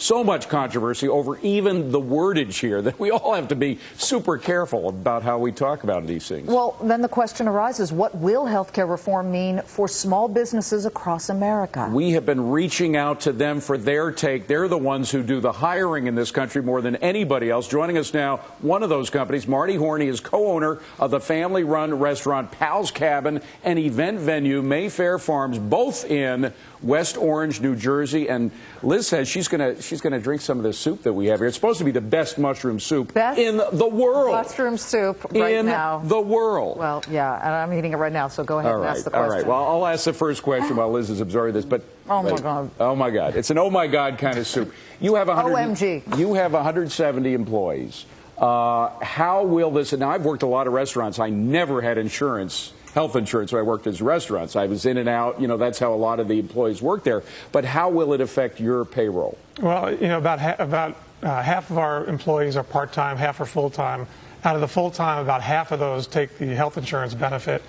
so much controversy over even the wordage here that we all have to be super careful about how we talk about these things. Well, then the question arises, what will health care reform mean for small businesses across America? We have been reaching out to them for their take. They're the ones who do the hiring in this country more than anybody else. Joining us now, one of those companies, Marty Horney, is co-owner of the family-run restaurant Pal's Cabin and event venue Mayfair Farms, both in West Orange, New Jersey. And Liz says she's gonna drink some of this soup that we have here. It's supposed to be the best mushroom soup in the world. Mushroom soup right now. In the world. Well, yeah, and I'm eating it right now, so go ahead and ask the question. All right, well, I'll ask the first question while Liz is absorbing this. But oh, my God. Oh, my God. It's an oh, my God kind of soup. You have OMG. You have 170 employees. How will this, and now I've worked a lot of restaurants. I never had insurance, health insurance, when I worked as restaurants. I was in and out. You know, that's how a lot of the employees work there. But how will it affect your payroll? Well, you know, about half of our employees are part-time, half are full-time. Out of the full-time, about half of those take the health insurance benefit.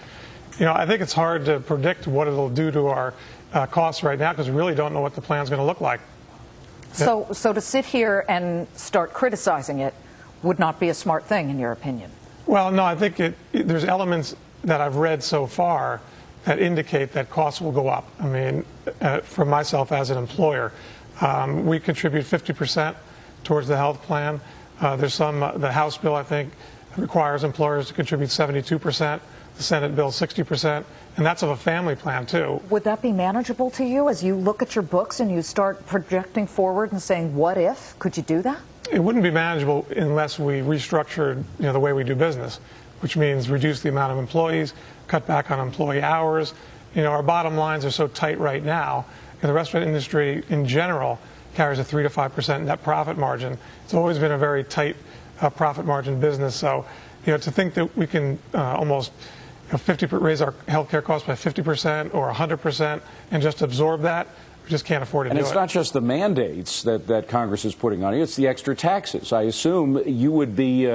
You know, I think it's hard to predict what it'll do to our costs right now because we really don't know what the plan's going to look like. So to sit here and start criticizing it would not be a smart thing, in your opinion? Well, no, I think there's elements that I've read so far that indicate that costs will go up. I mean, for myself as an employer, we contribute 50% towards the health plan. There's the House bill, I think, requires employers to contribute 72%. The Senate bill 60%, and that's of a family plan, too. Would that be manageable to you as you look at your books and you start projecting forward and saying, what if? Could you do that? It wouldn't be manageable unless we restructured, you know, the way we do business, which means reduce the amount of employees, cut back on employee hours. You know, our bottom lines are so tight right now, and the restaurant industry in general carries a 3 to 5% net profit margin. It's always been a very tight profit margin business. So, you know, to think that we can almost raise our healthcare costs by 50% or 100% and just absorb that, we just can't afford to do it. And it's not just the mandates that Congress is putting on you, it's the extra taxes. I assume you would be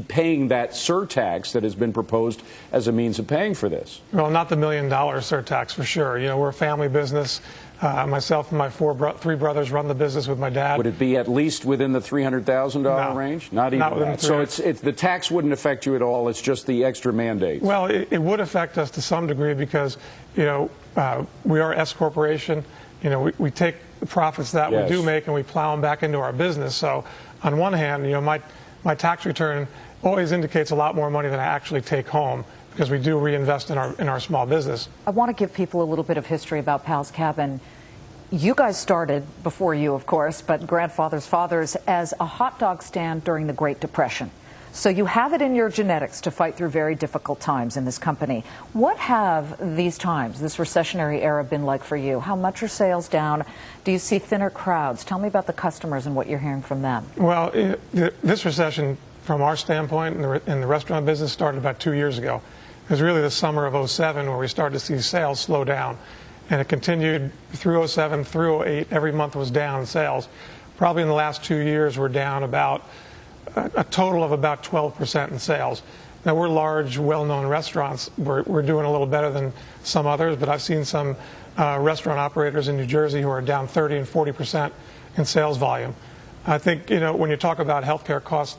paying that surtax that has been proposed as a means of paying for this. Well, not the $1 million surtax for sure. You know, we're a family business. Myself and my three brothers run the business with my dad. Would it be at least within the $300,000 range? Not even not within that. So it's the tax wouldn't affect you at all. It's just the extra mandates. Well, it would affect us to some degree because, you know, we are S corporation. You know, we take the profits that we do make and we plow them back into our business. So on one hand, you know, my tax return always indicates a lot more money than I actually take home, because we do reinvest in our small business. I want to give people a little bit of history about Pal's Cabin. You guys started, before you of course, but grandfather's fathers, as a hot dog stand during the Great Depression. So you have it in your genetics to fight through very difficult times in this company. What have these times, this recessionary era, been like for you? How much are sales down? Do you see thinner crowds? Tell me about the customers and what you're hearing from them. Well, this recession, from our standpoint in the restaurant business, started about 2 years ago. It was really the summer of '07 where we started to see sales slow down. And it continued through '07, through '08. Every month was down in sales. Probably in the last 2 years, we're down about a total of about 12% in sales. Now, we're large, well-known restaurants. We're doing a little better than some others, but I've seen some restaurant operators in New Jersey who are down 30 and 40% in sales volume. I think, you know, when you talk about healthcare costs,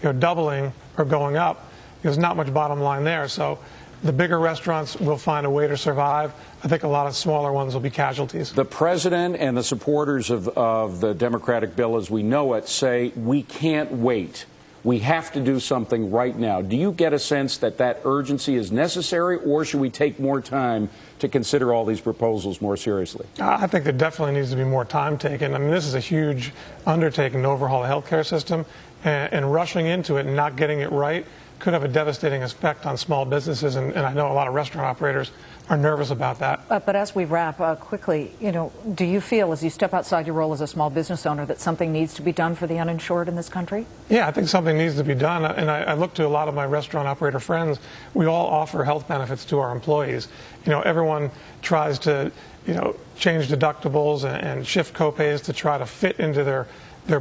you know, doubling or going up, there's not much bottom line there. So the bigger restaurants will find a way to survive. I think a lot of smaller ones will be casualties. The president and the supporters of the Democratic bill as we know it say we can't wait. We have to do something right now. Do you get a sense that that urgency is necessary, or should we take more time to consider all these proposals more seriously? I think there definitely needs to be more time taken. I mean, this is a huge undertaking to overhaul the healthcare system, and rushing into it and not getting it right could have a devastating effect on small businesses, and I know a lot of restaurant operators are nervous about that. But as we wrap quickly, you know, do you feel, as you step outside your role as a small business owner, that something needs to be done for the uninsured in this country? Yeah, I think something needs to be done, and I look to a lot of my restaurant operator friends. We all offer health benefits to our employees. You know, everyone tries to, you know, change deductibles and shift copays to try to fit into their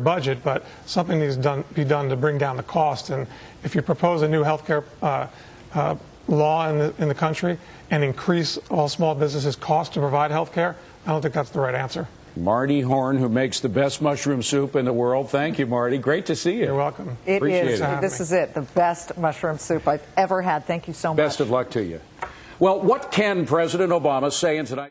budget, but something needs to be done to bring down the cost. And if you propose a new health care law in the country and increase all small businesses' cost to provide health care, I don't think that's the right answer. Marty Horn, who makes the best mushroom soup in the world. Thank you, Marty. Great to see you. You're welcome. Appreciate it. This is it, the best mushroom soup I've ever had. Thank you so much. Best of luck to you. Well, what can President Obama say in tonight?